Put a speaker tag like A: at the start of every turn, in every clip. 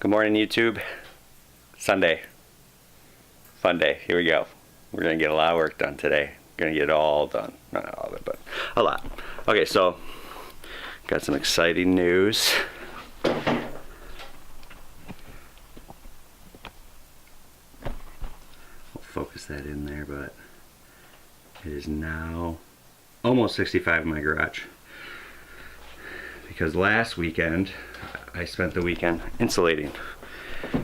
A: Good morning, YouTube. Sunday. Fun day. Here we go. We're going to get a lot of work done today. Going to get it all done. Not all of it, but a lot. Okay, so got some exciting news. We'll focus that in there, but it is now almost 65 in my garage. Because last weekend I spent the weekend insulating.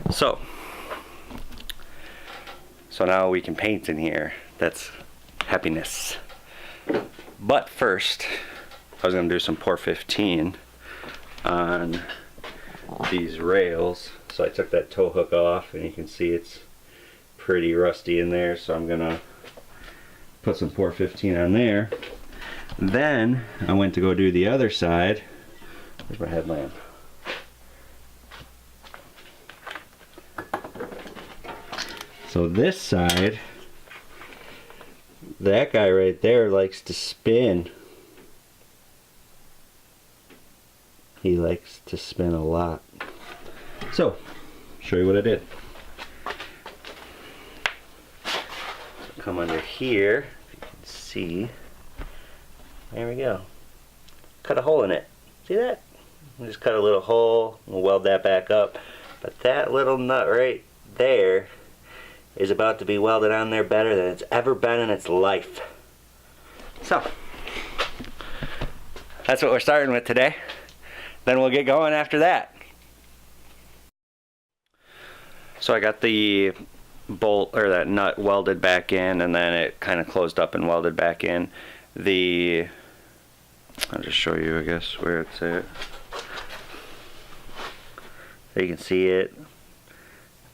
A: So now we can paint in here. That's happiness. But first, I was gonna do some Pour 15 on these rails. So I took that tow hook off and you can see it's pretty rusty in there. So I'm gonna put some Pour 15 on there. Then I went to go do the other side. Where's my headlamp? So this side, that guy right there likes to spin. He likes to spin a lot. So, show you what I did. Come under here, if you can see. There we go. Cut a hole in it. See that? Just cut a little hole, we'll weld that back up. But that little nut right there is about to be welded on there better than it's ever been in its life. So, that's what we're starting with today. Then we'll get going after that. So I got the bolt, or that nut, welded back in, and then it kind of closed up and welded back in. I'll just show you, I guess, where it's at. So you can see it.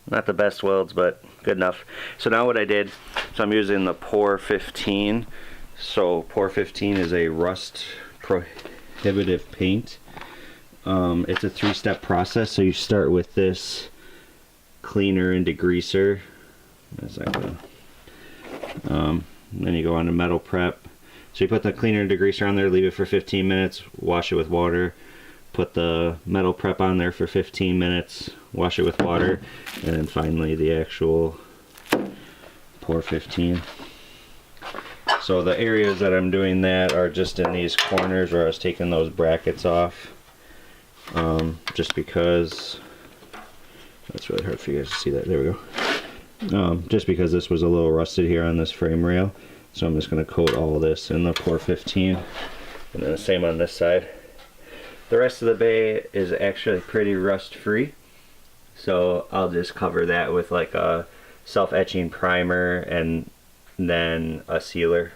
A: Not the best welds, but good enough. So now what I did, so I'm using the Pour 15. So Pour 15 is a rust prohibitive paint. It's a three-step process. So you start with this cleaner and degreaser. Then you go on to metal prep. So you put the cleaner and degreaser on there, leave it for 15 minutes, wash it with water. Put the metal prep on there for 15 minutes, wash it with water, and then finally the actual Pour 15. So the areas that I'm doing that are just in these corners where I was taking those brackets off. Just because, that's really hard for you guys to see that, there we go. Just because this was a little rusted here on this frame rail. So I'm just going to coat all this in the Pour 15. And then the same on this side. The rest of the bay is actually pretty rust free. So I'll just cover that with like a self-etching primer and then a sealer.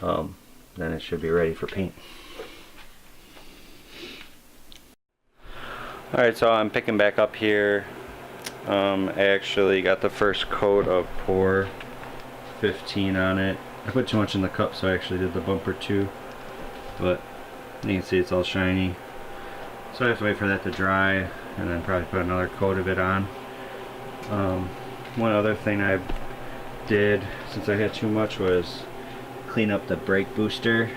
A: Then it should be ready for paint. Alright, so I'm picking back up here. I actually got the first coat of Pour 15 on it. I put too much in the cup, so I actually did the bumper too. But you can see it's all shiny. So I have to wait for that to dry and then probably put another coat of it on. One other thing I did, since I had too much, was clean up the brake booster,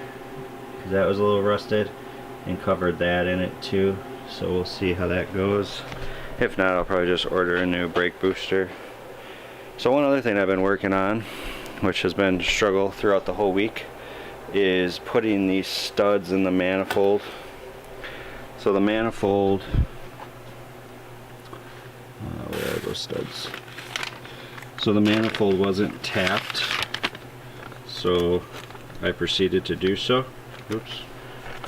A: because that was a little rusted, and covered that in it too. So we'll see how that goes. If not, I'll probably just order a new brake booster. So one other thing I've been working on, which has been a struggle throughout the whole week, is putting these studs in the manifold. So the manifold, where are those studs? So the manifold wasn't tapped, so I proceeded to do so. Oops,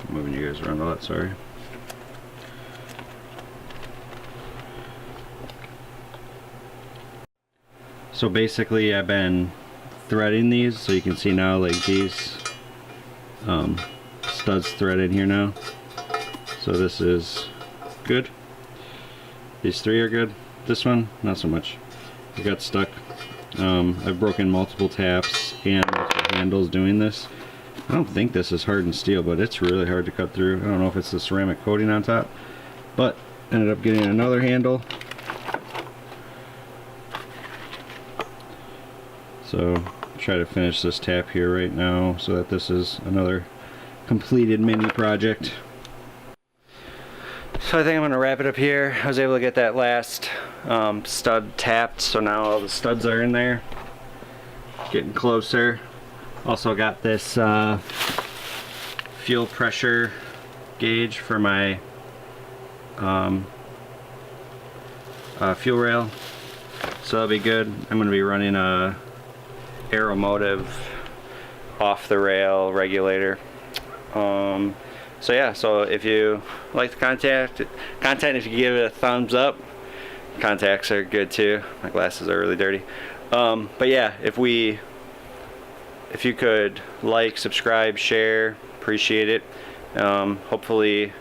A: I'm moving you guys around a lot, sorry. So basically I've been threading these, so you can see now like these studs threaded here now. So this is good. These three are good. This one, not so much. It got stuck. I've broken multiple taps and multiple handles doing this. I don't think this is hardened steel, but it's really hard to cut through. I don't know if it's the ceramic coating on top, but ended up getting another handle. So try to finish this tap here right now so that this is another completed mini project. So I think I'm gonna wrap it up here. I was able to get that last stud tapped, so now all the studs are in there. Getting closer. Also got this fuel pressure gauge for my fuel rail, so that'll be good. I'm going to be running a Aeromotive off the rail regulator. So yeah, so if you like the content, if you give it a thumbs up. Contacts are good too. My glasses are really dirty. But yeah, if you could like, subscribe, share, appreciate it. Hopefully,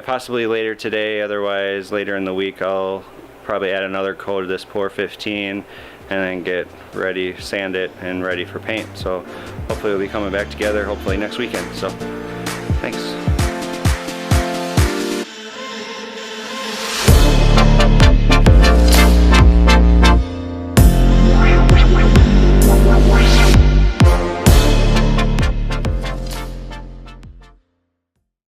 A: possibly later today, otherwise later in the week, I'll probably add another coat of this Pour 15 and then get ready, sand it, and ready for paint. So hopefully we'll be coming back together hopefully next weekend. So thanks.